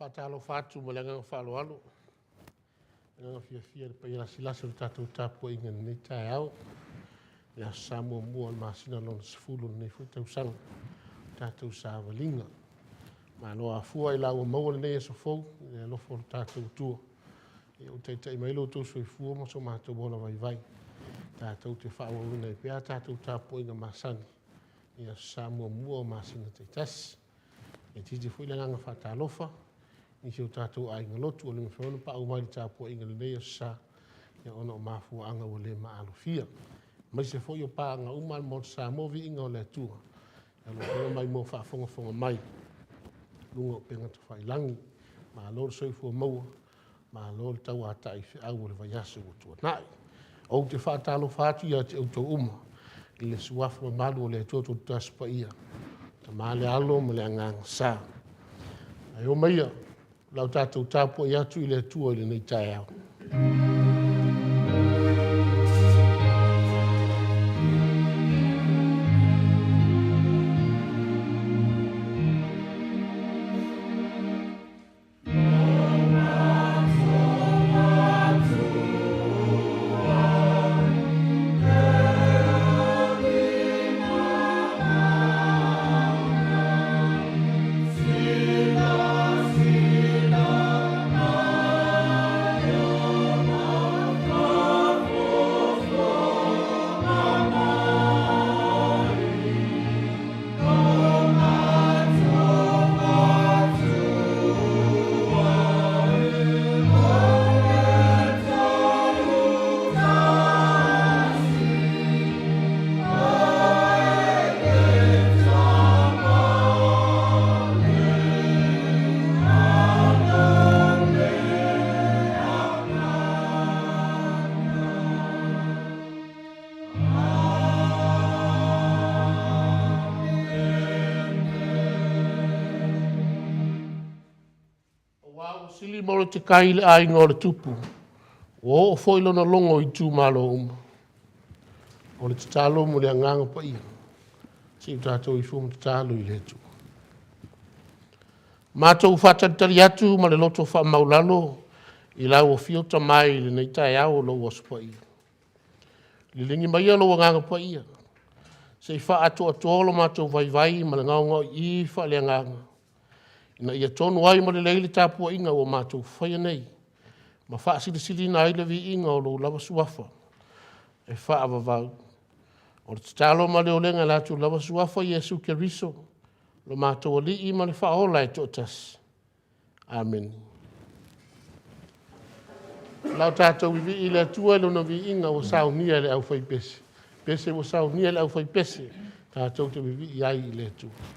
Whātalo whātu mo lenga whalo alo. Lenga fia le paia silasa le tātou tāpua inga nei tae au. Lea Samoa mua le masina lona sifulu nei fui tausanga. Tātou sāwalinga. Ma loa afua i lau maua le nei e sofou. Lea lofo le tātou tua. E o teitai mailo tau soi fua mo so mātou bona vai vai. Tātou te whaawawina i pia tātou tāpua inga masani. Lea Samoa mua o masina teitasi. E titi fui le nganga whātalofa. Ni se o tātou a inga lotu o linga whiona pa au mai tāpua inga le nei sa ia ona o mafua anga o le maalofia. Mai se foi o pa anga umal mo Samoa vi inga o le atua. Ia lo mai mo whaafonga mai. Lunga o penga tu whailangi. Ma lor soifua maua. Ma lor tau a tai au le vaiasu o tua nai. O te whaatalo whaatu ia te auto uma. I le suafu malu o le atua tu taspa ia. Ta maa le alo mo le anganga sa. Ai o maia. Lau tātou tāpua i atu i le atua i le nei tae au. Sili moro te kai le ai ngore tupu. O foi lona longo i tū malo uma. O le tatalo mo le anganga pa ia. Si utatou i fumu tatalo i le tu. Mātou whatatari atu ma le loto wha maulalo i lau o fiota mai le nei tae au lo wasu pa ia. Li lingi mai alo anganga pa ia. Se i wha atu atuolo mātou vai vai ma le ngaunga i wha le anganga. Na ia tonu ai mo le leile tāpua inga o mātou whaia nei. Ma wha sili na ile vi inga o lo lava suafa. E wha avavau. O le tatalo ma le olenga latu lava suafa Yesu ke riso. Lo mātou ali i ma le wha ola e totas. Amen. Lau tātou vi i le atua lo na vi inga o sao nia le au whai pese. Pese o sao nia le au whai pese. Tātou te vi i ai i le atua.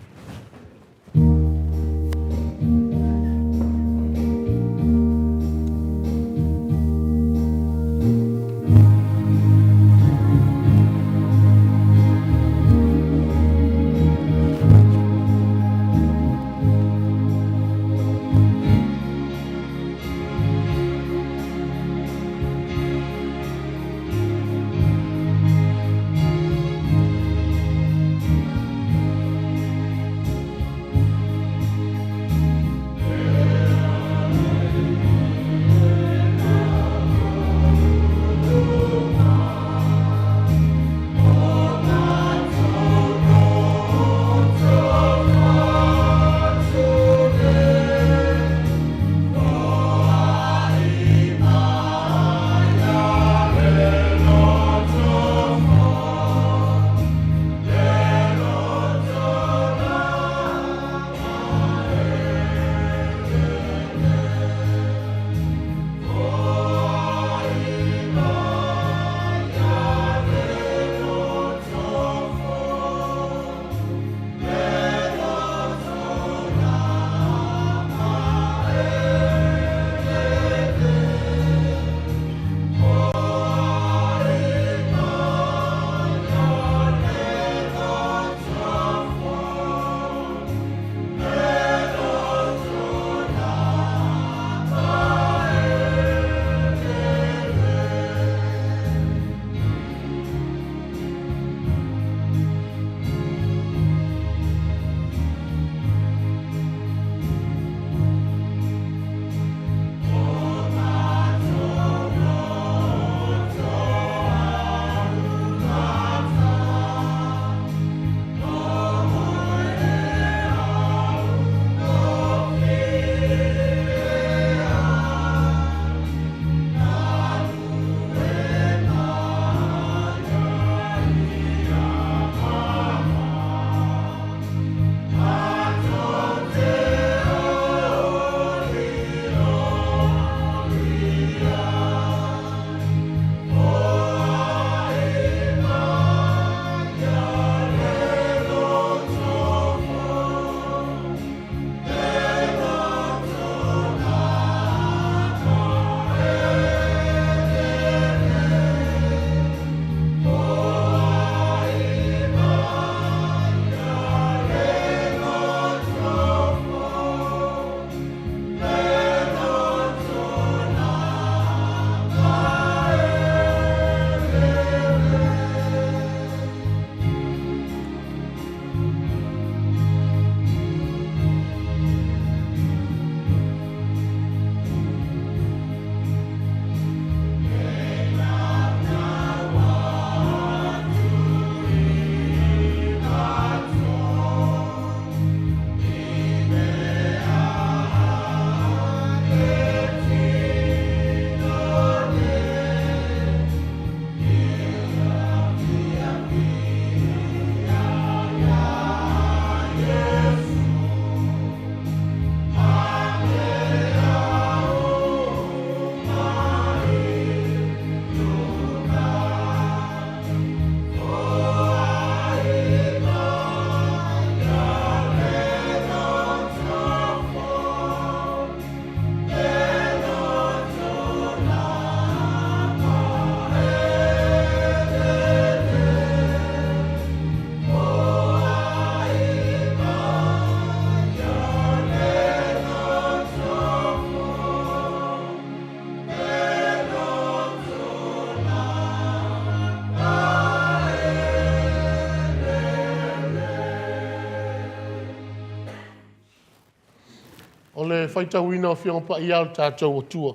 le whaitauina o whianga pa ia o tātou atua.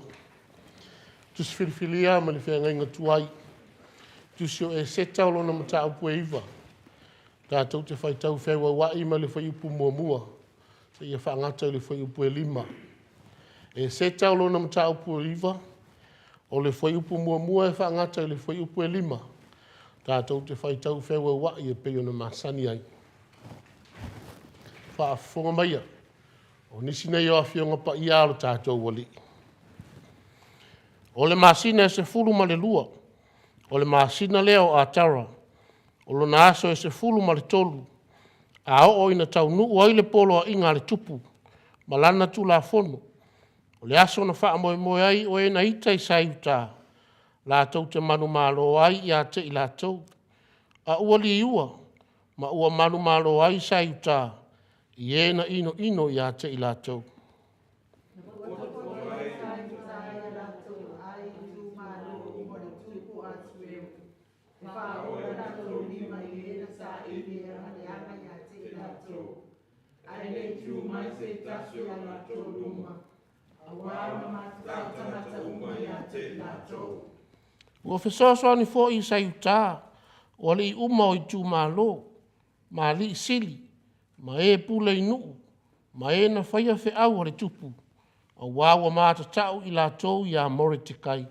Tusi whiriwhiria ma le whenga inga tuai. Tusi o e seta o lona mata upu e iwa. Tātou te whaitau whewa wai ma le whaiupu mua mua. Se ia whaangata le whaiupu e lima. E seta o lona mata upu e iwa. O le whaiupu mua mua e whaangata le whaiupu e lima. Tātou te whaitau whewa wai e peo na masani ai. Whaafonga maia. O nisi nei o a whionga pa ia alo tātou wali. O le masina e se fulu ma le lua. O le masina leo a tara. O lo na aso e se fulu ma le tolu. A o ina tau nu o ile polo a inga le tupu. Malana tu la fono. O le aso na wha moe moe ai o e na ita i sai uta. La tau te manu malo ai i a te i la tau. A ua li ua. Ma ua manu malo ai sai uta. I e na ino ino i a te i la tau. Ua whesoasoa ni fo i sai uta. Ua li uma o i tū malo. Ma li sili. Ma e pule i nuu. Ma e na whaia whe au le tupu. A wawa maata tau i la tau i a more te kai.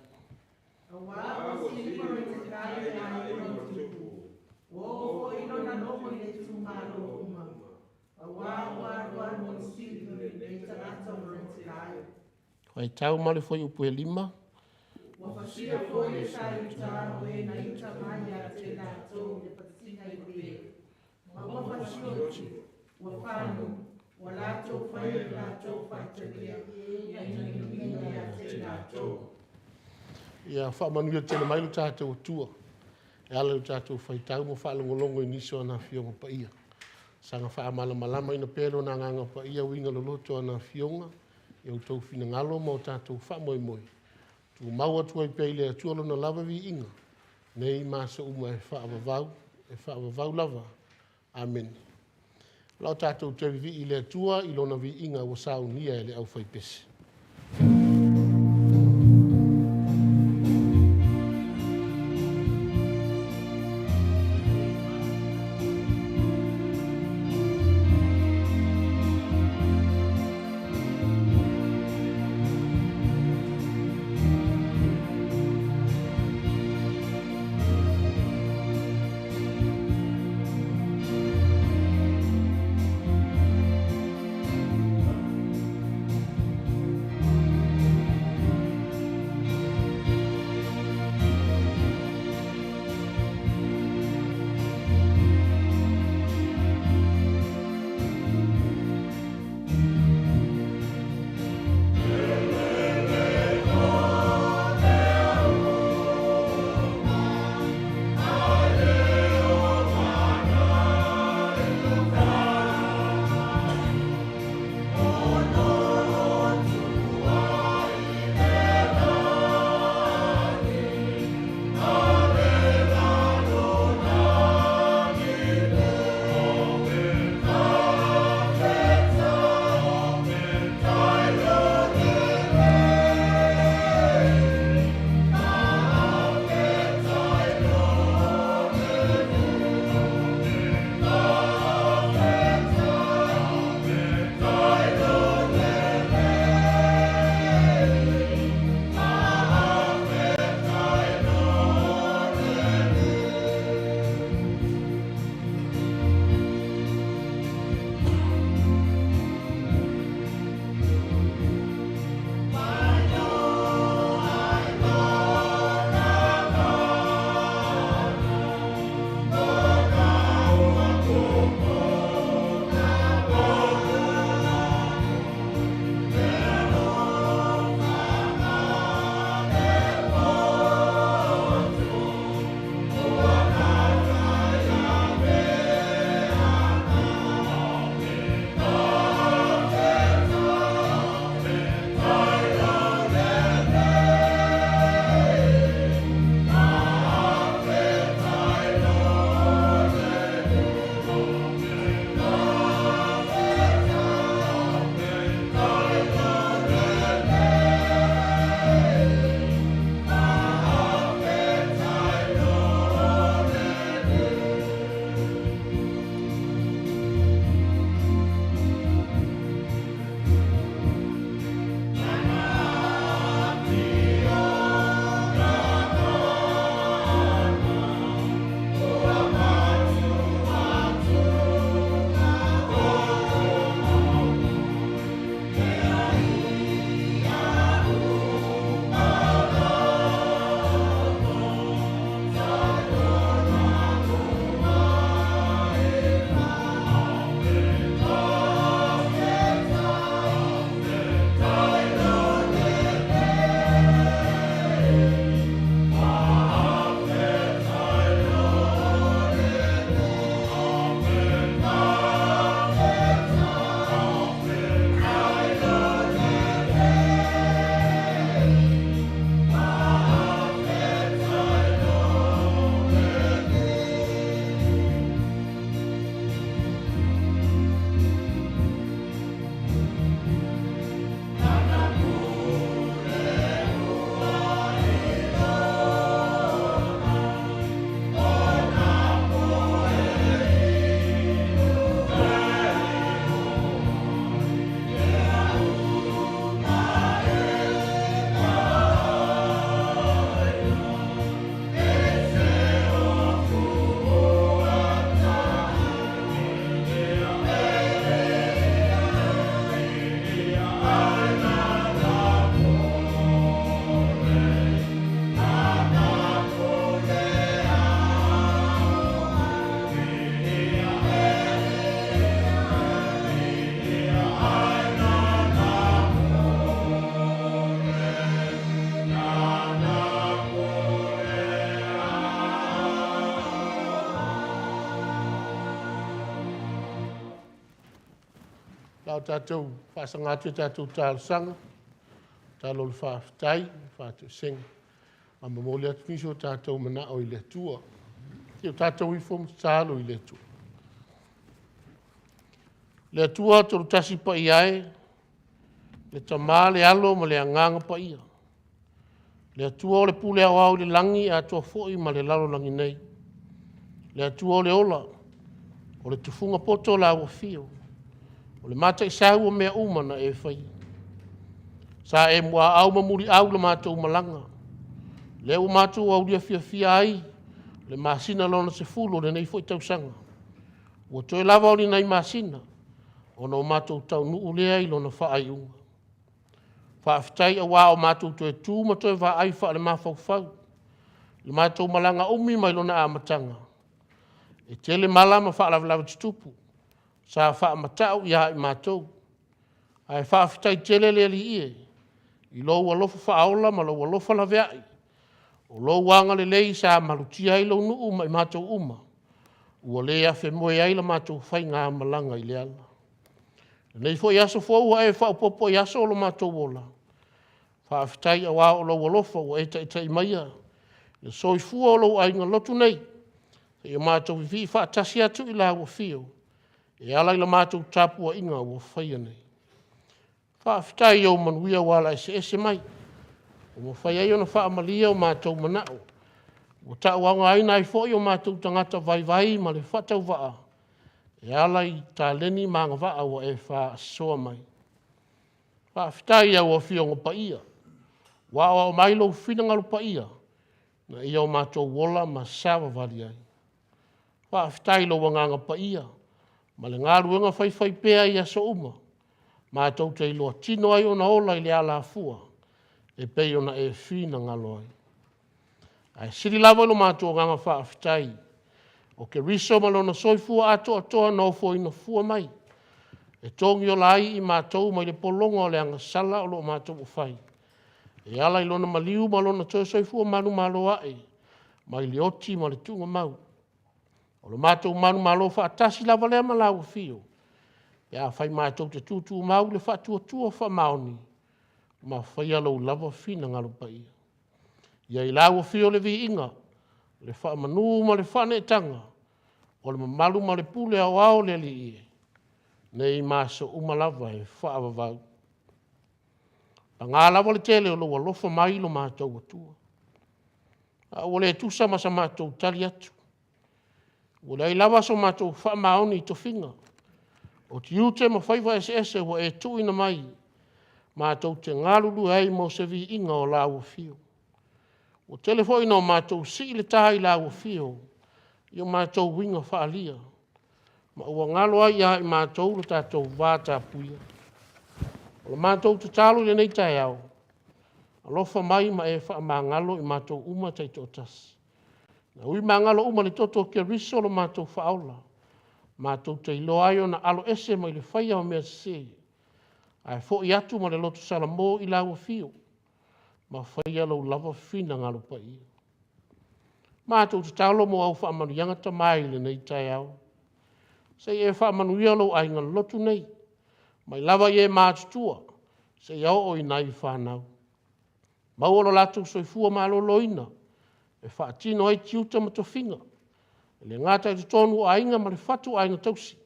A wawa si more te kai i a more tupu. Wo i lona nomo i le tū malo uma. A wawa rua mo sili le tarata more te kai. Whai tau male foi upu e lima. Wa whasia foi e sai uta o e na ita mai a te la tau le patina i pe. Ma wa whasia wa whanu, wa lātou whai lātou whaitaria, ia ina te lātou. Ia whamanuia tēnā mai lo tātou atua. E ala lo tātou whaitau mo whaalongolongo i niso ana whionga pa ia. Sanga whaamala malama ina pēro na nganga pa ia winga lo loto ana whionga. Iau tau whina ngalo mo tātou whamoe moe. Tu maua tua i peile atua lo na lava vi inga. Nei masa uma e whaavavau lava. Amen. Lau tātou te vi i le atua i lona vi inga wa saunia e le au whaipesi. o tātou whaasangatu tātou tālusanga, tālo le whaafitai, whaatu seng, a mamole atu nisi o tātou mana o I le tua. Ki o tātou I fomu tālo I le tua. Le tua tolu tasi pa iae, le tamā le alo ma le anganga pa ia. Le atua o le pule au au le langi a toa foi ma le lalo langi nei. Le atua o le ola, o le tufunga poto la ua fio. O le mata I sau o mea umana e whai. Sa e mua au mamuri au le mata umalanga. Le u mata au lia fia fia ai, le masina lona se fulo le nei foi tausanga. Ua toe lava o ni nei masina, o no mata tau nuu lea I lona wha ai unga. Whaafitai a wā o mātou toe tū ma toe wā ai wha le mawhauwhau. Le mātou malanga umi mai lona āmatanga. E tele mala ma wha lava tutupu. Sa wha matau ia I mātou. Ai whaafitai tele le li ie. I lou alofa wha aola ma lou alofa la veai. O lou wanga le lei sa malutia I lou nuu mai mātou uma. Ua lea fe moe ai la mātou whai ngā malanga I le ala. Nei fo yaso fo wa e fa popo yaso lo mato wola. Fa aftai a wa o lo wolofa o eta ita I maia. Le soi fu o lo ai ngalotu nei. E mato vi fa tasi atu I la wo fio. E ala I la mato tapu a inga wo faia nei. Fa aftai o manuia wala ese mai. O mo faia yo na fa amalia o mato manao. O ta wanga ai nai fo yo mato tangata vai ma le fatau waa. E ala I tā leni maanga waa wa e wha soa mai. Wha whitai au o whiongo pa ia. Wa o mailo whinangalu pa ia. Na ia o mātou wola ma sawa wali ai. Wha whitai lo wanganga pa ia. Ma le ngā ruenga whai pēa ia so uma. Mātou te iloa tino ai o na ola I le ala fua. E pei o na e whinangalo ai. Ai siri lava lo mātou nganga wha whitai. O ke riso malona soifua atoa no fo ina fua mai. E tongi o lai I mātou mai le polonga o le anga sala o lo mātou o fai. E ala I lona maliu malona toi soifua manu malo ae. Mai le oti ma le tunga mau. O lo mātou manu malo fa atasi lava lea malau fio. E a fai mātou te tutu mau le fa tua fa maoni. Ma fai alo lava fina ngalo pa ia. Ia I lau fio le vi inga. Le wha manu ma le whane tanga, o le mamalu ma le pule au au le li ie. Nei maso umalava e wha avavau. Pa ngā lava le tele o loa lofa mai lo mātou atua. A o le tusa masa mātou tali atu. O le lava so mātou wha maoni I to whinga. O ti ute ma whaiva ese wa e tuina mai. Mātou te ngalulu hei mo se vi inga o lau fio. O telefoi no mātou si le taha I la ua fio, I o mātou winga whaalia. Ma ua ngalo ai I mātou le tātou vāta puia. O le mātou te talo le nei tai au. Alofa mai ma e wha ma ngalo I mātou uma tai totas. Na ui ma ngalo uma le toto ke riso lo mātou whaola. Mātou te ilo ai o na alo ese mai le whaia o mea se. Ai fo I atu ma le loto salamo I la ua fio. Ma whaia lau lava whina ngalo pa ia. Mātou te taulo mo au whaamanu yangata mai le nei tai au. Sei e whaamanu ia lau ai ngalo lotu nei. Mai lava I e mātutua. Sei au o I nai whanau. Mauolo latu soifua malo loina. E whaatino ai tiuta ma tofinga. E le ngata I tonu ainga ma le whatu ainga tausi.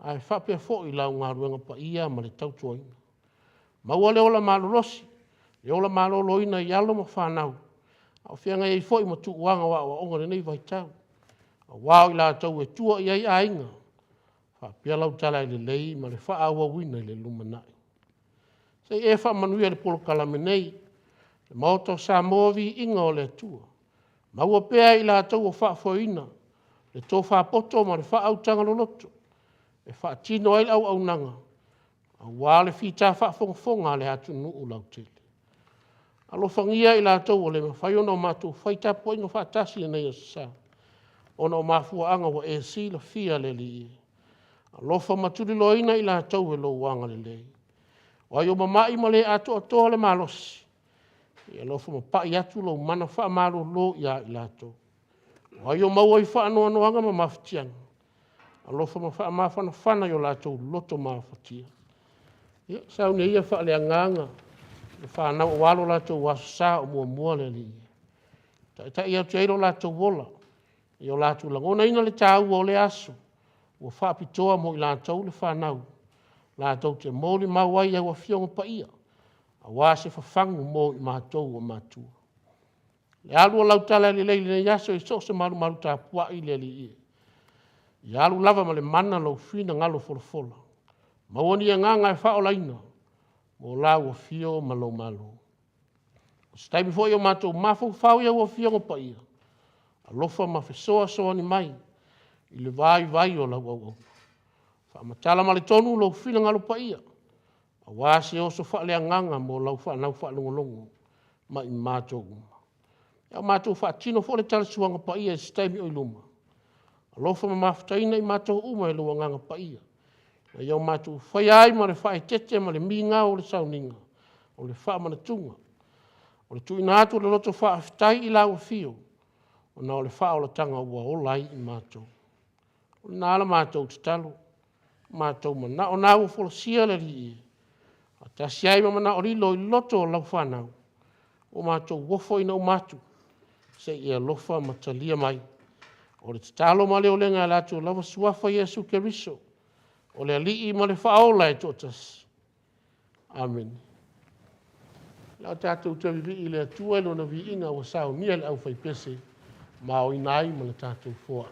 Ai whapea fo I lau ngā ruenga pa ia ma le tautu ainga. Mauole ola malo rosi. E ola malo loina I alo ma whanau. Au whianga I fo I matu uanga wa onga nei vai tau. A wao I la tau e tua I ai ainga. Wha pia lau tala I le lei ma le wha awa wina I le lumanai. Sei e wha manuia le polo kalame nei. Le Maota o Samoa Viiga o le tua. Maua pea I la tau o wha foina. Le tō wha poto ma le wha au tanga loloto. E wha tino ai au au nanga. A wale fita wha fonga le hatu nuu lau tele. Alo fangia I la tau o le mawhaiona o mātou whaita poinga whaatasi le nei asa. Ona o mafua anga wa e si la fia le li. Alo fa maturi loina I la tau e lo wanga le lei. O ai o mamai ma le ato atoa le malosi. E alo fa mapai atu lo mana wha malo lo ia I la tau. O ai o maua I wha anoanga ma mafutianga. Alo fa mawha mawhana whana I o la tau loto mawhatia. Ia, sau ne ia whaaleanganga. Le whanau walo latou waso sa o mua le li. Ta ia teiro latou wola. Ia o latou langona ina le tāu o le aso. Ua whaapitoa mo i latou le whanau. Latou te mōli mawai au a fionga pa ia. A wase whafangu mo i mātou o mātua. Le alu o lautala le leili ne yaso i so se maru tā pua i le li ia. I alu lava ma le mana lau fina ngalo folofola. Mawani a nganga e whao laina. Mo la ua fio malo malo. Se taimi fo i o mātou mafau whao ia ua fionga pa ia. A lofa ma fesoa soa ni mai. I le vai o lau au. Whaamatala ma le tonu lau fina ngalo pa ia. A wase o so whaale a nganga mo lau whanau whaalongolongo. Ma i mātou uma. Ia mātou whaatino fo le tala suanga pa ia se taimi o iluma. A lofa ma mafutaina i mātou uma e lua nganga pa ia. Na iau mātou whai ai ma le whae tete ma le minga o le sauninga. O le wha mana tunga. O le tui nātu le loto wha aftai i lau fio. O na o le wha o le tanga ua o lai i mātou. O le nāla mātou te talo. Mātou mana o nāu o sia le ri. A tasi ai ma mana o rilo i loto o lau whanau. O mātou wofo ina o mātou. Se ia lofa matalia mai. O le talo ma le o lenga lātou lava suafa Jesu Keriso. O le alii ma le whaola e totas. Amen. Lau tātou te vivi i le atua ilo na vi inga o sao nia le au whaipese. Ma o inai ma le tātou fua.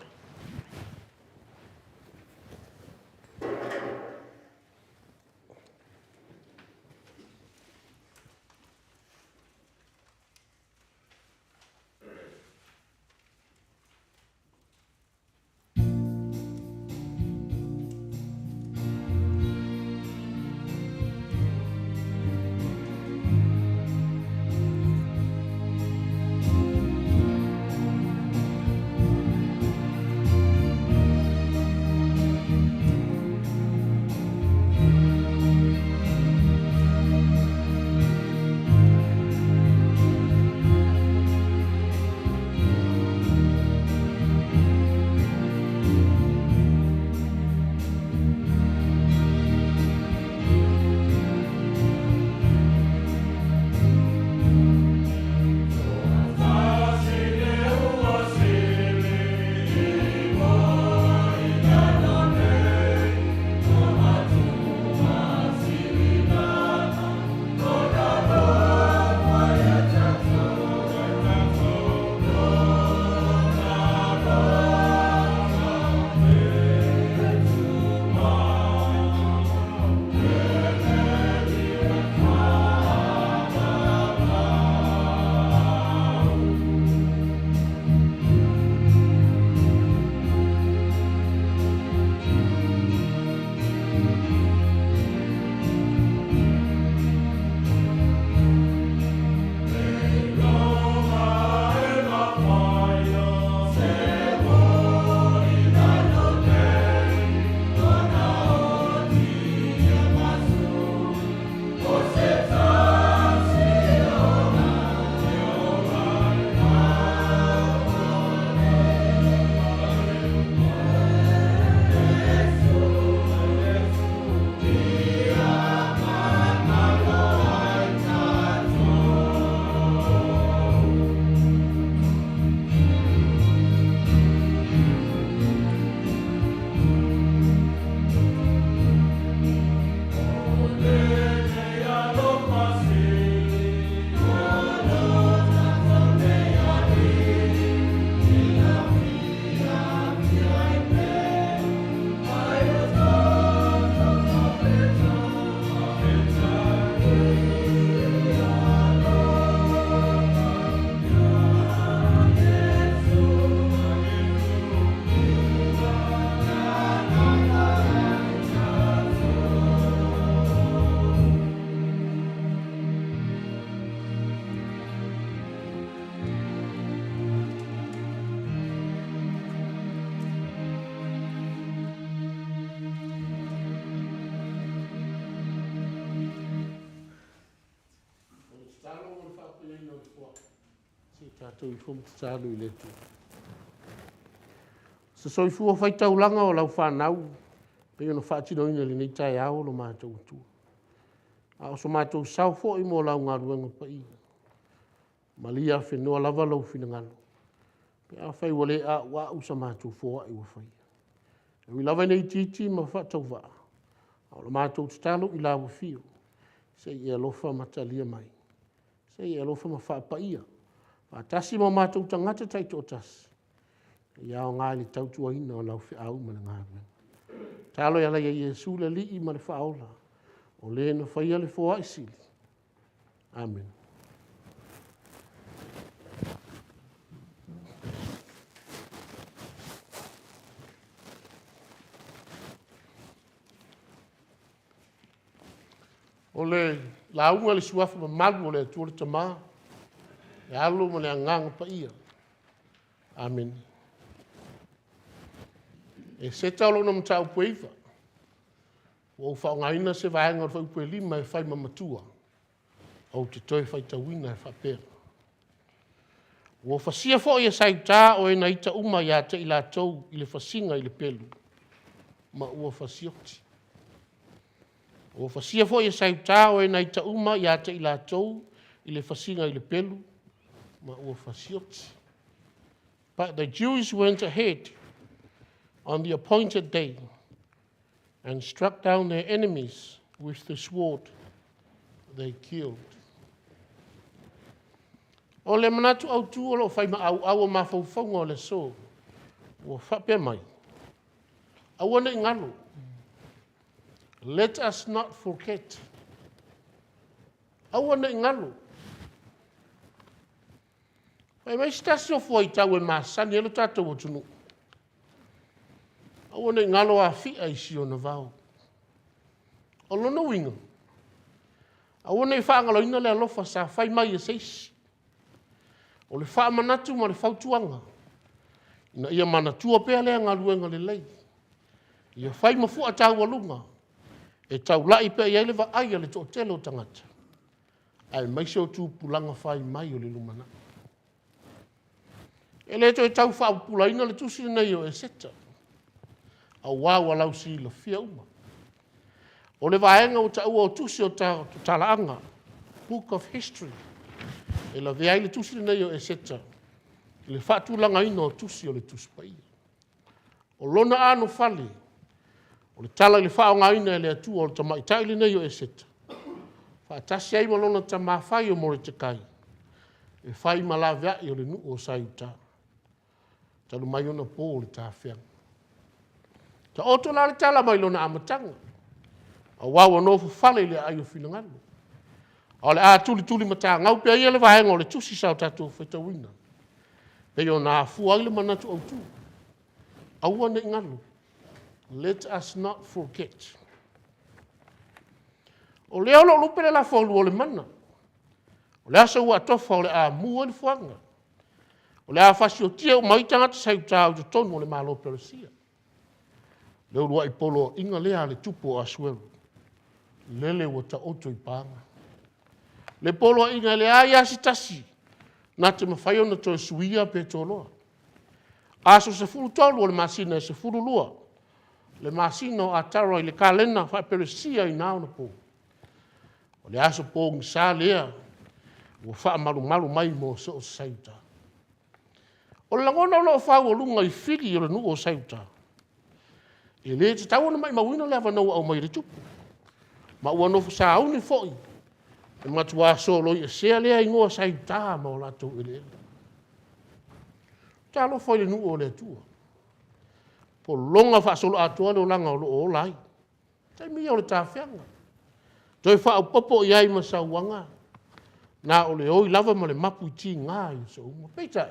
tātou I whom tālu I letu. Sa soifua whaitaulanga o lau whanau, pe ono whaatino ina li nei tai ao lo mātou tu. A o so mātou sau fo i mō lau ngā ruenga pa i. Malia whenua lava lau whina pe a whai wale a wa usa mātou fo a iwa whai. E wi lava nei titi ma whatau waa. A o mātou talo i lau whio. Se i alofa matalia mai. Se i alofa ma wha ia. Wa tasi ma mātou tangata tai tō tasi. Ia o ngā li tautua ina o lau whi au mana ngā ruenga. Talo ia lai Yesu le li i ma le whaola. O le na whaia le fōa isili. Amen. O le launga le suafa ma malu o le atua le tamā. E alo ma le anganga pa ia. Amen. E se taulo na mtau pueiva. O whaongaina se vaenga o whau pue lima e whai mamatua. O te toi whai tawina e whapera. O whasia fo ia sai tā o e na ita uma ia te ila tau i le whasinga i le pelu. Ma ua whasioti. O whasia fo ia sai tā o e na ita uma ia te ila tau i le whasinga i le pelu. Ma ua whasioti. But the Jews went ahead on the appointed day and struck down their enemies with the sword they killed. O le manatu au tu o lo whai ma au ma whauwhaunga o le so. O whapea mai. Awana i ngalo. Let us not forget. Awana i ngalo. Wai mai stasi o fwai tau e maasani elu tātou o tunu. Awana i ngalo a fia isi o na vau. O lono winga. Awana i whaangalo ina le alofa sa whai mai e seisi. O le wha manatu ma le whautuanga. Ina ia manatua pea lea ngā ruenga le lei. Ia whai mafua tau alunga. E tau lai pea ia lewa aia le tō tele o tangata. Ai maise o tū pulanga whai mai o le lumana. E le to e tau wha pulaina le tusi nei o e seta. A wawa lau si la fia uma. O le vaenga o ta ua o tusi o talaanga. Book of History. E la vea le tusi nei o e seta. Le whaatulanga ina o tusi o le tusi pai. O lona anu fale. O le tala le whaonga ina e le atua o le tamaitai le nei o e seta. Whaatasi ai malona ta mawhai o more te kai. E whai malavea i o le nu o saiuta. Talu mai ona pō le tāwhianga. Ta oto la le tala mai lona amatanga. A wawa nofu fale le ai o whinangalo. O le a tuli mata ngau pia ia le vahenga o le tusi sao tatou whetawina. Pei o nā fua ile manatu au tu. Aua ne ngalo. Let us not forget. O leo lo lupele la folu o le mana. O le asa ua tofa o le a mua le fuanga. O le a fasi o tia o maitanga te sai utau te tonu o le malo peresia. Leo lua i polo inga lea le tupo a suelu. Lele wa ta oto i panga. Le polo inga lea ia sitasi. Na te mawhai ona to e suia pe toloa. Aso se furu tolu o le masina e se furu lua. Le masina o ataro i le kalena wha peresia i nauna po. O le aso po ngisa lea. Ua wha malu mai mo se o sauta. O langona o loo whau o lunga i whiri o le nu o sauta. E le te tau ana mai mawina le awanau au mai le tupu. Ma ua nofu sa auni foi. E matua solo i e sea lea ingoa sauta ma o lato ele. Talo foi le nu o le tua. Po longa wha solo atua le o langa o lo o lai. Tai mi o le tāwhianga. Toi wha au popo i ai ma sauanga. Na o le oi lava ma le mapu i ti ngā i so uma. Peitai.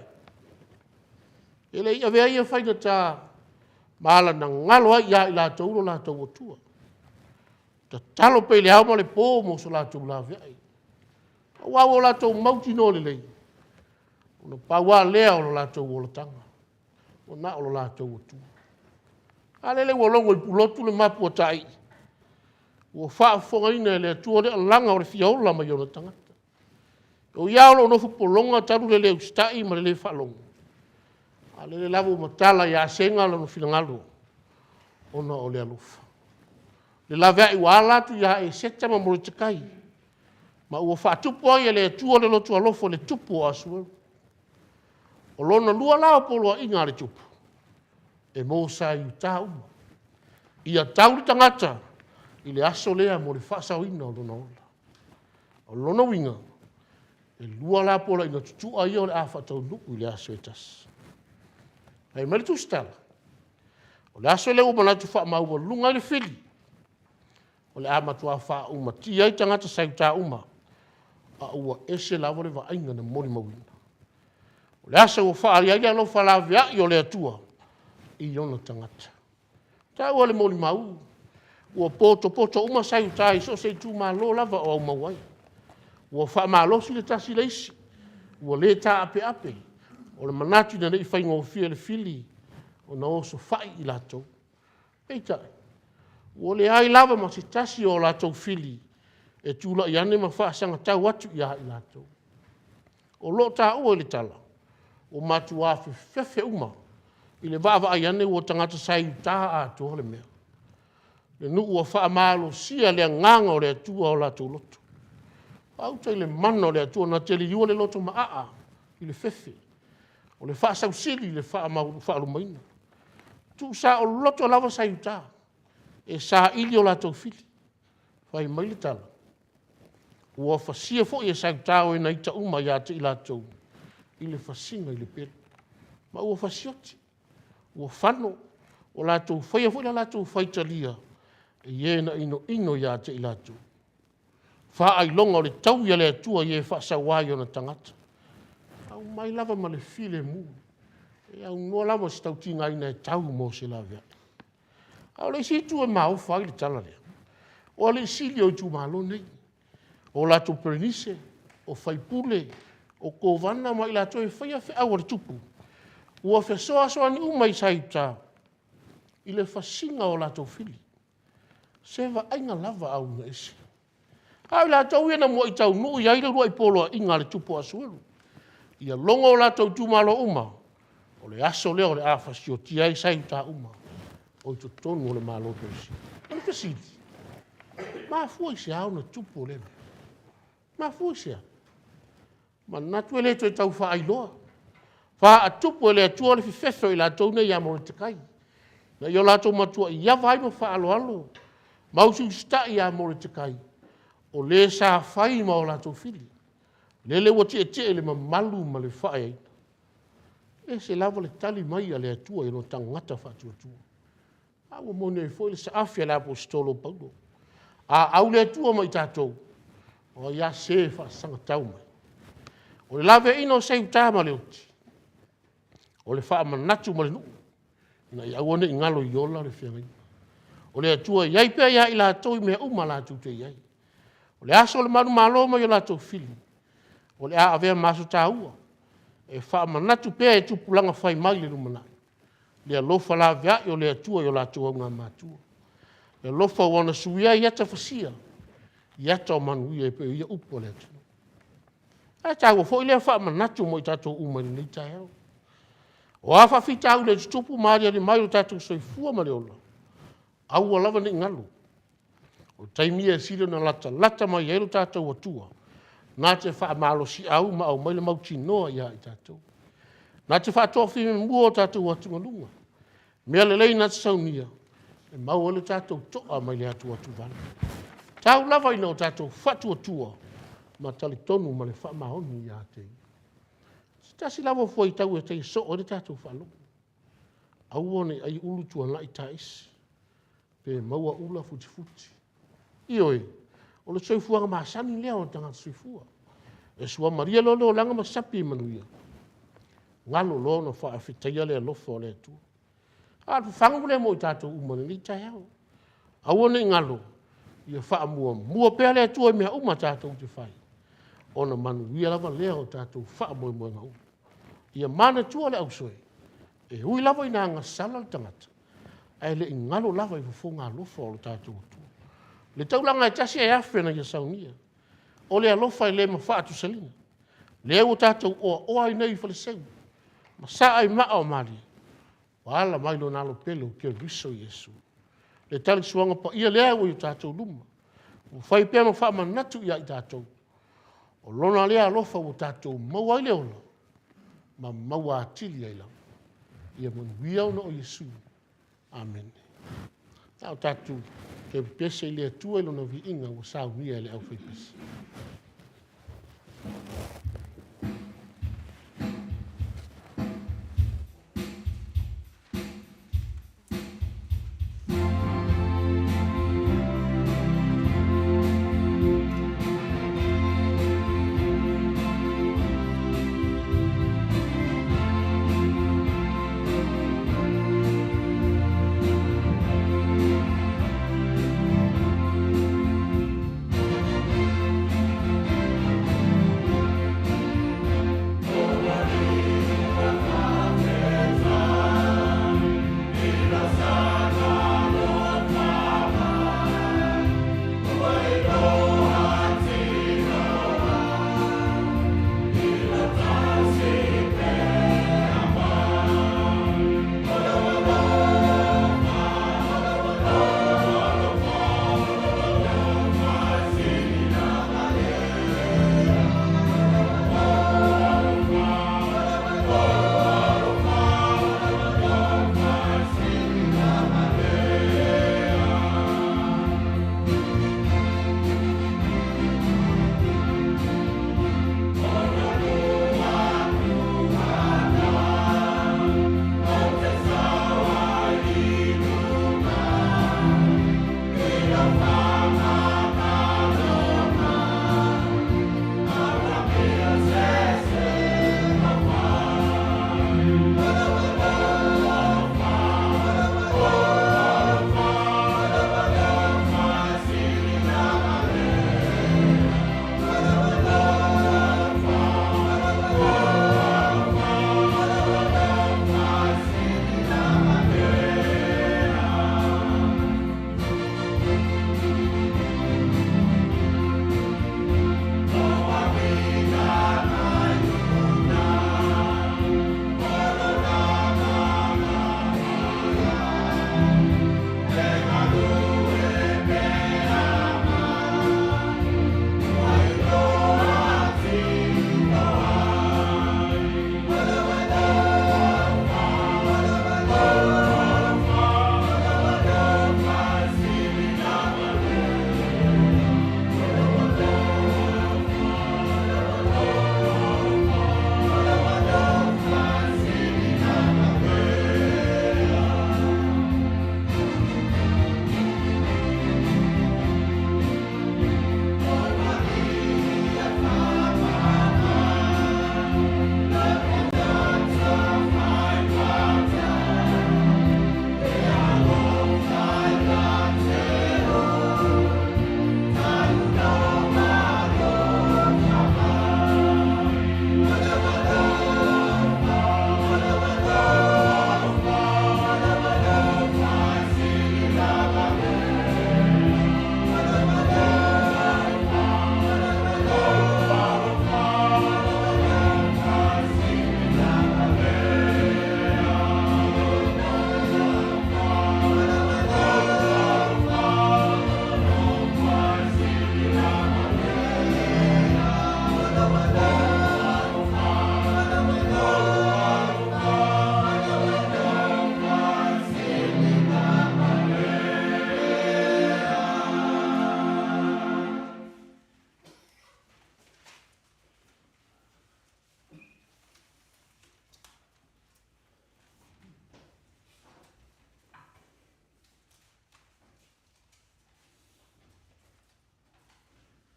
Ele ia vea ia whaina tā maala na ngalo ai ia i la tau la tau o tua. Ta talo pe le hao ma le pō mo so la tau la vea i. Wa o la tau mauti no le lei. Ona paua lea o la tau o la tanga. O na o la tau o tua. Ale le wolongo i pulotu le mapu o tai. Ua wha fonga ina le tua le alanga o le fiaola ma iona tangata. O iao no fu polonga taru le leu stai ma le le whalonga. Ale le lavu matala ya senga lo no finangalo. Ona o le alufa. Le la vea i wala tu ya e seta ma mo te kai. Ma ua whaatupu ai le tua le lotu alofo le tupu o asuelu. O lona lua lao polo inga le tupu. E mo sa i tā uma. Ia tauri tangata i le aso lea mo le whaasau ina o lona ola. O lona winga. E lua la polo ina tutua ia o le a whaatau nuku i le aso e tas. Hei mele tu stala. O le aso leo manatu wha maua lunga le whili. O le amatua wha uma tia i tangata sa i tā uma. A ua ese lava le wa ainga na mori mawina. O le asa ua wha aliaia lo wha la vea i o le atua. I ona tangata. Ta ua le mori mau. Ua poto uma sa i tā i so se tu ma lo lava o au mawai. Ua wha ma lo si le tasi leisi. Ua le tā ape. O le manati na nei whaingo fia le fili. O na oso whai i lato. Eita. Ua le ai lava ma se tasi o lato fili. E tūla i ane ma whaasanga tau atu i aha i lato. O lo tā ua le tala. O matu afe fefe uma. I le vava ai ane ua tangata sai tā a toa le mea. Le nu ua wha amalo sia le nganga o le atua o lato loto. Au tai le mana o le atua na tele iua le loto maa i le fefe. O le wha sausili le wha alumaina. Tu sa o loto lava sai tā. E sa ili o lato fili. Whai mai le tala. Ua whasia fo i e sau tāo e na ita uma i ate i lātou. I le whasinga i le pere. Ma ua whasioti. Ua whano. O lātou whaia fo i la lātou whaitalia. E iena ino i ate i lātou. Wha ai longa o le tau i le atua i e whaasawai o na tangata. Au mai lava ma le file mu. E au noa lava si tau tinga ina e tau mo se la vea. Au le si tu e mao whai le tala lea. O le sili o tu malo nei. O lato perenise, o faipule, o kovana mai lato e whaia whi awa le tupu. Ua whesoa soa ni umai saita. I le whasinga o lato fili. Sewa ainga lava au na esi. Ai lato uena mua i tau nuu i aile rua i polo inga le tupu asuelu. Ia longa o lato tumalo uma. O le aso leo le awhasio tia i saita uma. O i tonu o le malo pesi. Anu pesidi. Maa fua i se au na tupu o lena. Ma fusia. Ma natu ele to tau fa ailoa. Fa atupu ele atua le fefefe i la tona ia mo te kai. Na yo la to matua ia vai no fa alo. Mausi sta ia mo te kai. O le sa fai ma o la to fili. Le wati e te ele ma malu ma le fa ai. E se lava le tali mai ale atua i no tangata fa atua. Awa mo ne fo le sa afia la apostolo Paulo. A au le atua mai tatou. O ia se whaasanga tau mai. O le lawe ino se uta ma le uti. O le wha manatu ma le nuu. Ina ia wane ingalo i ola le whiangai. O le atua iai pia ia i la tau i mea uma la tau te iai. O le aso le manu malo ma i la tau fili. O le a avea maso ta ua. E wha manatu pia e tupulanga whai mai le lumana. Le alofa la vea i o le atua i o la tau au ngā mātua. Le alofa wana suia i ata whasia. Ia tau manu ia pe ia upo le atu. A tau fo ile fa manatu mo tato uma ni tai au. O afa fita au le tupu maria ni mai tato soifua ma le ola. Au lava ni ngalu. O taimi e silo na lata mai ero tato atua. Na te fa malo si au ma au mai le mau tinoa ia i tato. Na te fa tofi mua tato atu ngalunga. Mea le lei na te saunia. E mau ele tato toa mai le atu atu vana. Tau lava ina o tatou whatua tua, ma tali tonu ma le whamahoni ia te. Tasi lava fua i tau e te so o le tatou whalo. Au ane ai ulu tua lai tais, pe maua ula futi. Ioi, o le soifuanga maasani lea o tangata soifua. E sua maria lolo langa masapi manuia. Ngalo lo na wha awhitaia lea lofo lea tua. A whangu le mo i tatou umane ni tai au. Au ane ngalo. Ia wha mua pēr lea tua mea uma tātou te whai. Ona manu ia lava lea o tātou wha mua ngā uma. Ia mana tua le au soe. E hui lava i nā ngā sala le tangata. Ai le ingalo lava i fufo ngā lofa o le tātou tua. Le taulanga e tasi e awhena ia saunia. O le alofa i le ma wha atu salina. Le au tātou oa i nei whale seu. Ma sa ai maa o mari. Wala mailo nalo pelo kia riso Yesu. Le tali suanga pa ia lea o i tātou luma. O whai pēma wha manatu ia i tātou. O lona lea alofa o tātou maua i leola. Ma maua atili ai lau. Ia manuia ona o Yesu. Amen. Tau tātou ke pese i lea tua i lona Viiga o sao nia le au whai pese.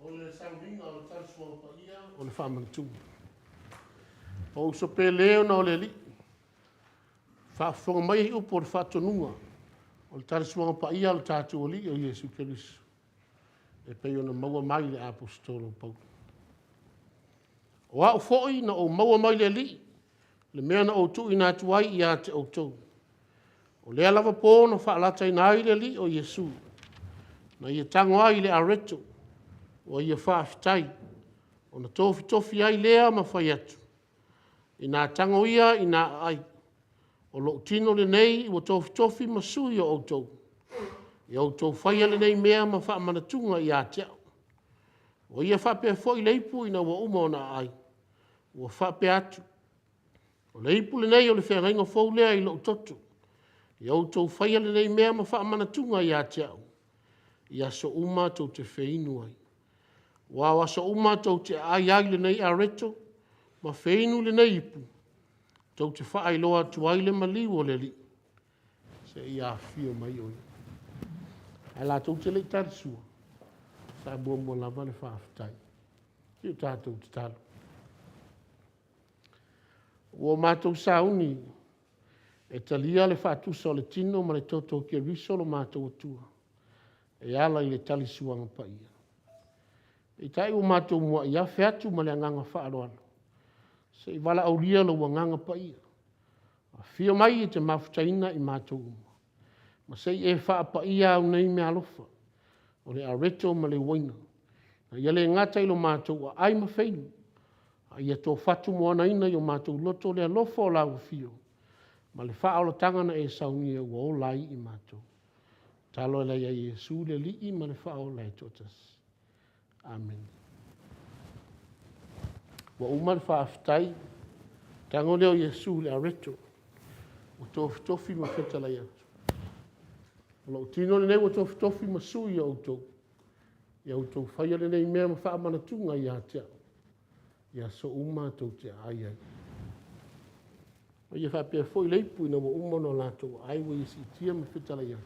O le sauringa o le talusua pa ia o le whamanatu. O so pe leo na o le li. Whaafonga mai hi upo o le whaatonunga. O le talusua pa ia o le tātu o li o Iesu Kerisu. E pei ona maua mai le apostolo pau. O au foi na o maua mai le li. Le mea na o tu ina tuai ia te o tau. O lea lava pō na whaalata ina ai le li o Iesu. Na ia tango ai le areto. O ia whaafitai. O na tofi ai lea ma whai atu. Ina tango ia ina ai. O lo tino le nei o tofi ma sui o tau. Ia o tau whaia le nei mea ma wha manatunga i a teo. O ia wha pe fo i leipu ina wa uma na ai. Ua wha pe atu. O leipu le nei o le whenga fo lea i lo totu. Ia o tau whaia le nei mea ma wha manatunga i a teo. Ia so uma tau te wheinu ai. Wa so uma tau te ai ai le nei a reto. Ma wheinu le nei ipu. Tau te wha ai loa tu ai le maliu o le li. Se ia fio mai oi. Ai la tau te le tari sua. Sa bua mua lava le wha aftai. Ki o tātou te talo. Ua mātou sa uni. E talia le wha atusa o le tino ma le toto ki a riso lo mātou atua. E ala i le tali suanga pa ia. E tai o mātou mua ia featu ma le anganga wha aroano. Se i wala au lia lo wanganga pa ia. A fio mai e te mafutaina i mātou uma. Ma se e wha pa ia au nei me alofa. O le areto ma le waina. Na ia le ngata ilo mātou a ai ma feinu. A ia tō fatu moana ina i o mātou loto le alofa o lau fio. Ma le wha aula tangana e saunia ua o lai i mātou. Talo le ia Iesu le li i ma le wha aula e totas. Amen. Wa umar wha aftai. Tango leo Iesu le areto. O tofi ma whetala ia. O lau tino le nei o tofi ma sui i autou. I autou whaia le nei mea ma wha manatunga i a tea. Ia so uma tau te ai ai. O ia wha pia foi leipu ina wa uma no lato ai wa isi tia ma whetala ia.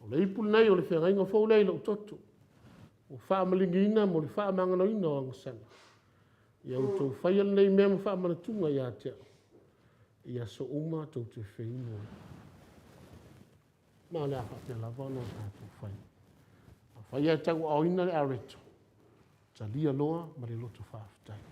O leipu nei o le whengainga fau lei lau toto. O wha malingina mo le wha mangana ina o angasana. Ia autou whaia le nei mea ma wha manatunga i a tea. Ia so uma tau te wheinu. Ma le afa te lava no tātou whai. A whaia tau au ina le areto. Ta lia loa ma le loto whaafitai.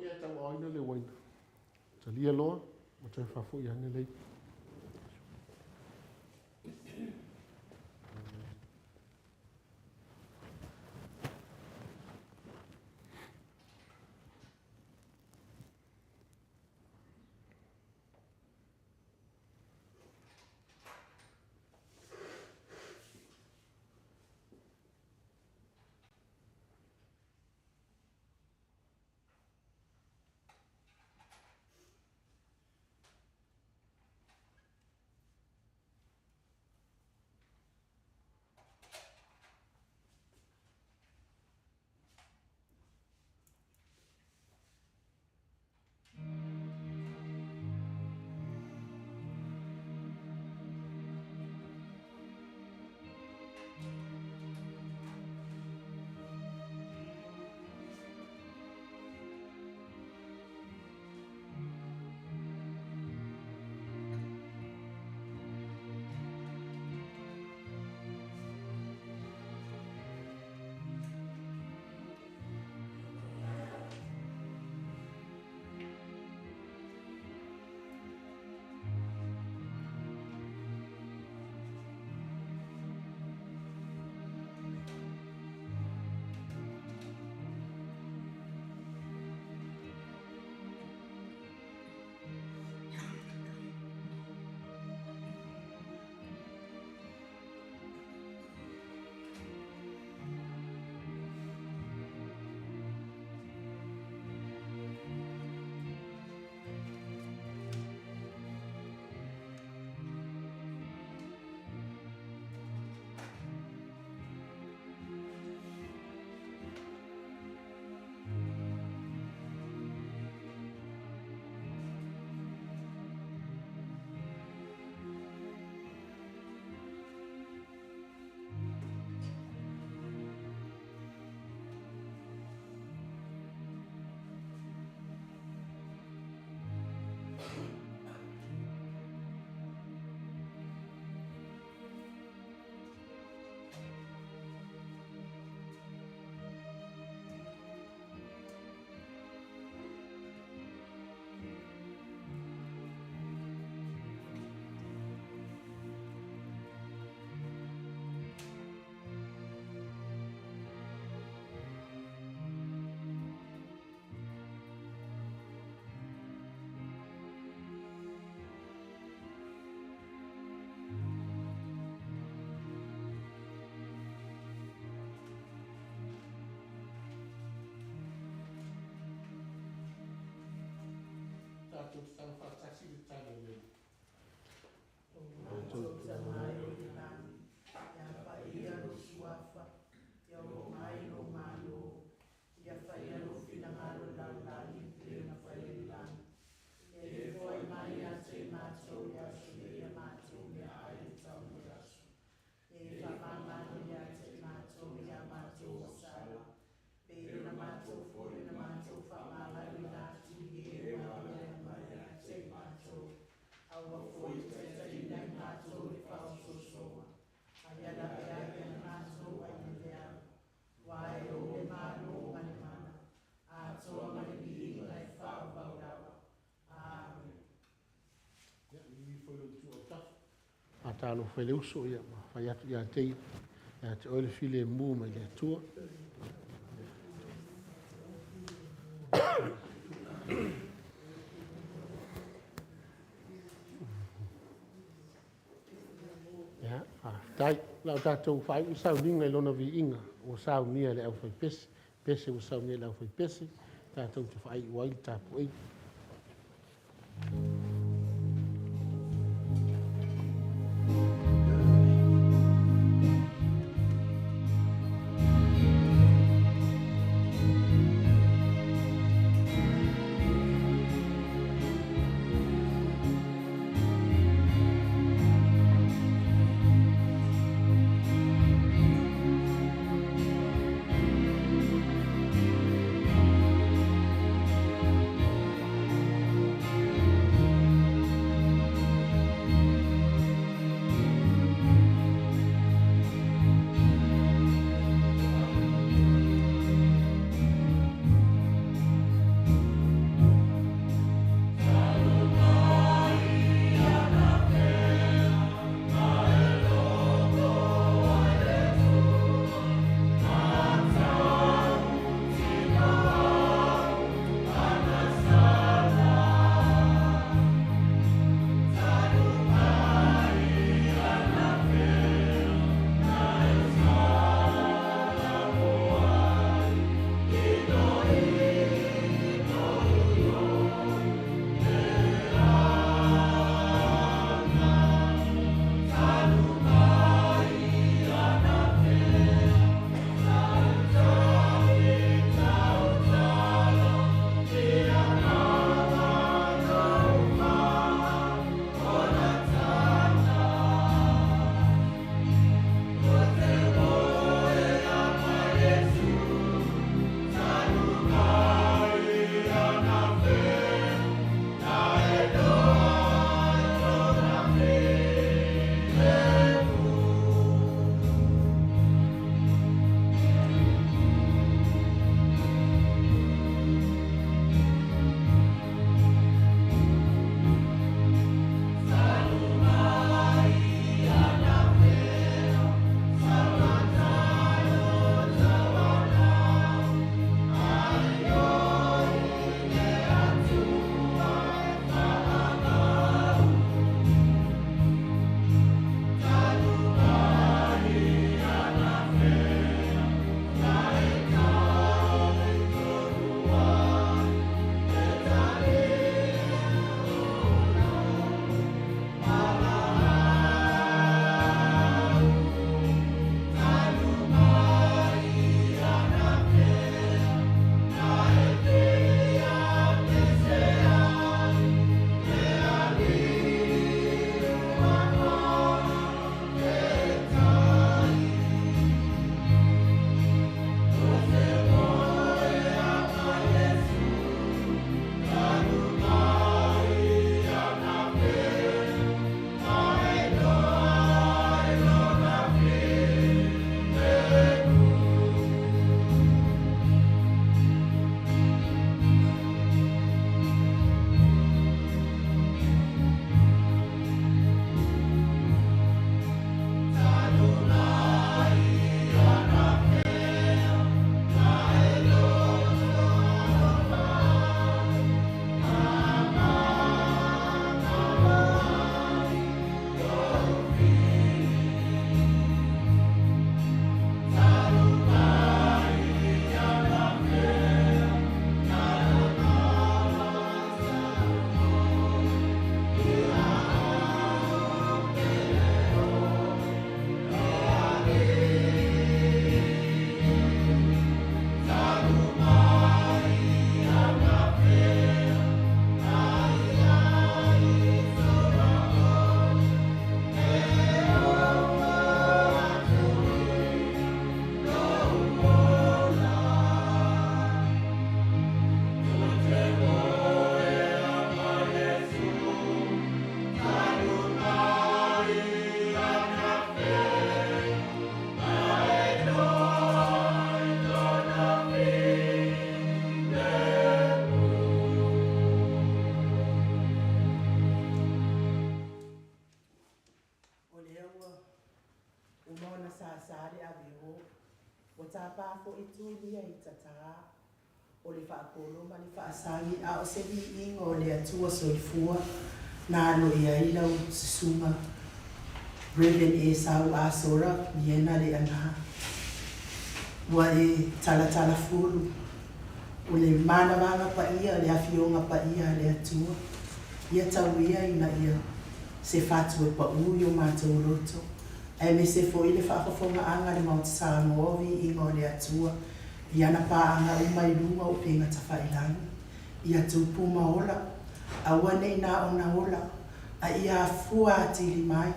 Ia tau aina le waina. Ta lia loa, ma tai whafo i ane lei. tātou tau whātasi le tāne le. Tano fele uso ia fa ia ia te ia te ole file mu mai le Atua. Ya, tai la tatou fai usau ninga lona Viiga o sau nia le au fai pese o sau nia le au fai pese tatou te fai wai tapu ai. tapa fo I tulia I tata. O le whaapolo ma le whaasangi a o se vi ingo o le atua soifua na alo ia I lau sisunga. Reverend e sau a sora miena le ana. Ua e tala fulu. O le mana wanga pa ia le awhionga pa ia le atua. Ia tau ia ina ia se whatu e pa ui o mātou roto. E me se fo I le whaafafonga anga le Maota Samoa vi ingo o le atua. Ia na paanga umai lunga o penga tawhailangi. Ia tupu maola. A wane na o na ola. A ia fua atili mai.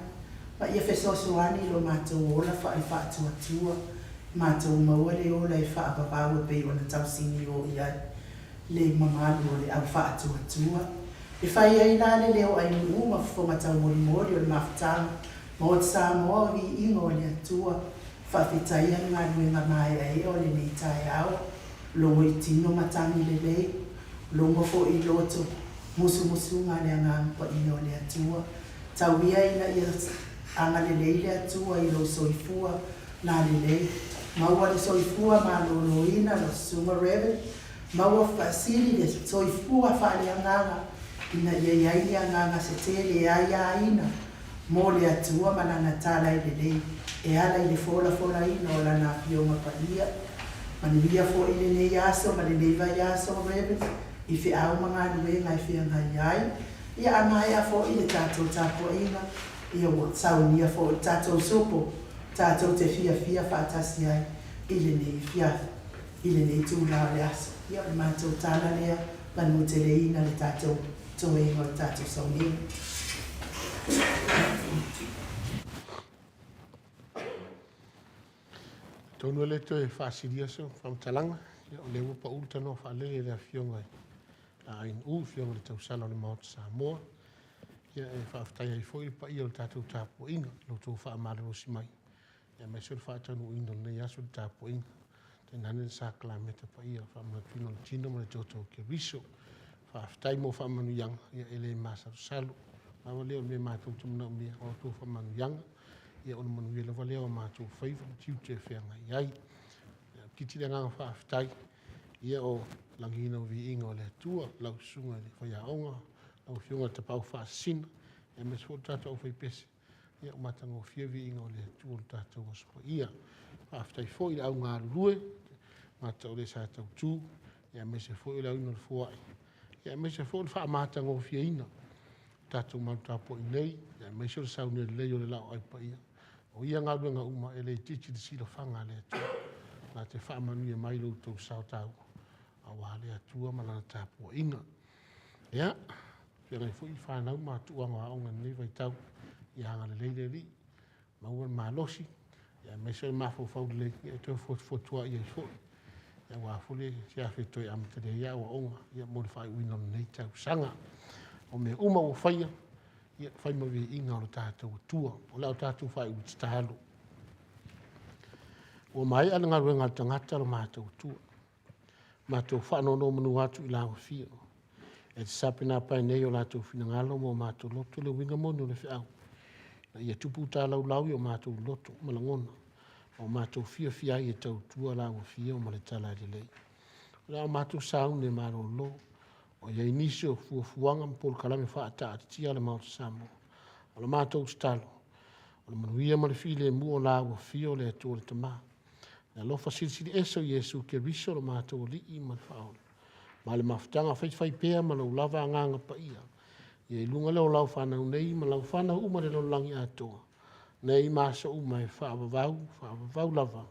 Pa ia fesosoani lo mātou ola wha I whaatua tua. Mātou maua le ola I whaapapau e pei o na tausini o ia. Le mamalu o le au whaatua tua. E whai ai nane leo ai uma fonga tau mori mori o le mawhatanga. Maota Samoa vi ingo o le atua. Whawhitaia ngā ruenga mai ai o le nei tai au. Longo I tino matangi le lei. Longo fo I loto. Musu ngā lea ngā mpa I o le atua. Tau ia ina ia anga le lei le atua I lo soifua nā le lei. Maua le soifua mā lo ina lo sunga reven. Maua whaasiri le soifua whaale anganga. Ina ia iaini anganga se tele ia ina. Mō le atua manana tāla I le lei. E ala I le fola ina o lana pionga pa ia. Manuia fo I le nei aso, ma le nei vai aso reven. I whi au mga nuenga I whia ngai ai. Ia anai a fo I le tātou tāpua inga. Ia wa saunia fo I tātou sopo. Tātou te fia whaatasi ai. I le nei fia. I le nei tūla le aso. Ia o le mātou tāna lea. Manu te le ina le tātou toenga o le tātou saunia. Tonu le to e whaasiria so, whamtalanga. O le upa ulta no whaalele le a whionga la ain fionga le tausala o le Maota Samoa. Ia e whaaftai ai fo I pa I o le tātou tāpua inga, lo tō whaamaro si mai. Ia mai so le whaatanu ino nei aso le tāpua inga. Te nane le sa kilameta pa I o whaamatuino le tino mo le tōtou ke riso. Whaaftai mo whaamanu yanga, ia ele māsaru salu. Mawa leo me mātou tumuna mea o tō whaamanu yanga. Ia ona manuela wale o mātou whaiva, tiu te whianga iai. Kiti le nganga whaaftai. Ia o langina o Viiga o le atua, lau sunga le whaiaonga, lau whionga te pau whaasina. Ia me sfo tātou au whaipese. Ia o matanga o whia Viiga o le atua o tātou o spa ia. Whaaftai fo I au ngā rue, mātou le sa tau tū. Ia me se fo I lau ino le fuai. Ia me se fo I wha matanga o whia ina. Tātou mātou I nei, ia me se o saune le leo le lau ai pa ia. O ia ngā ruenga uma e le titi le sila whanga le atua. Nā te whaamanu ia mai lau tau sao tau. A wā le atua malana tāpua inga. Ia, whiangai fo I whanau mātua ngā onga nei vai tau. Ia hanga le leile li. Maua mālosi. Ia meso I mafo whau le ia tau fotua ia I fo. Ia wā fule sia whetoi amatare ia o onga. Ia mo le whai uino nei tau sanga. O me uma o whaia. Ia whai ma Viiga o le tātou tua. O lau tātou whai uti tālo. O mai ana ngā ruenga tangata lo mātou tua. Mātou whanono manu atu I lau whia. E te sape nā pai nei o lātou whina ngalo mo mātou loto le winga monu le whiau. Na ia tupu tā lau o mātou loto malangona. O mātou whia I e tau tua lau whia o male tala le lei. O lau mātou saune maro lo. O ia inisi o fuafuanga mpol kalame whaata atitia le Maota Samoa. O le mātou stalo. O le manuia ma le while mua o lau whia o le atua le tamā. Na lofa sirisiri eso Iesu ke riso le mātou li I ma le whaole. Ma le mawhitanga whai pēa ma lau lava nganga pa ia. Ia I lunga leo lau whanau nei ma lau whanau uma le lau langi atoa. Nei māsa uma e whaavavau lava.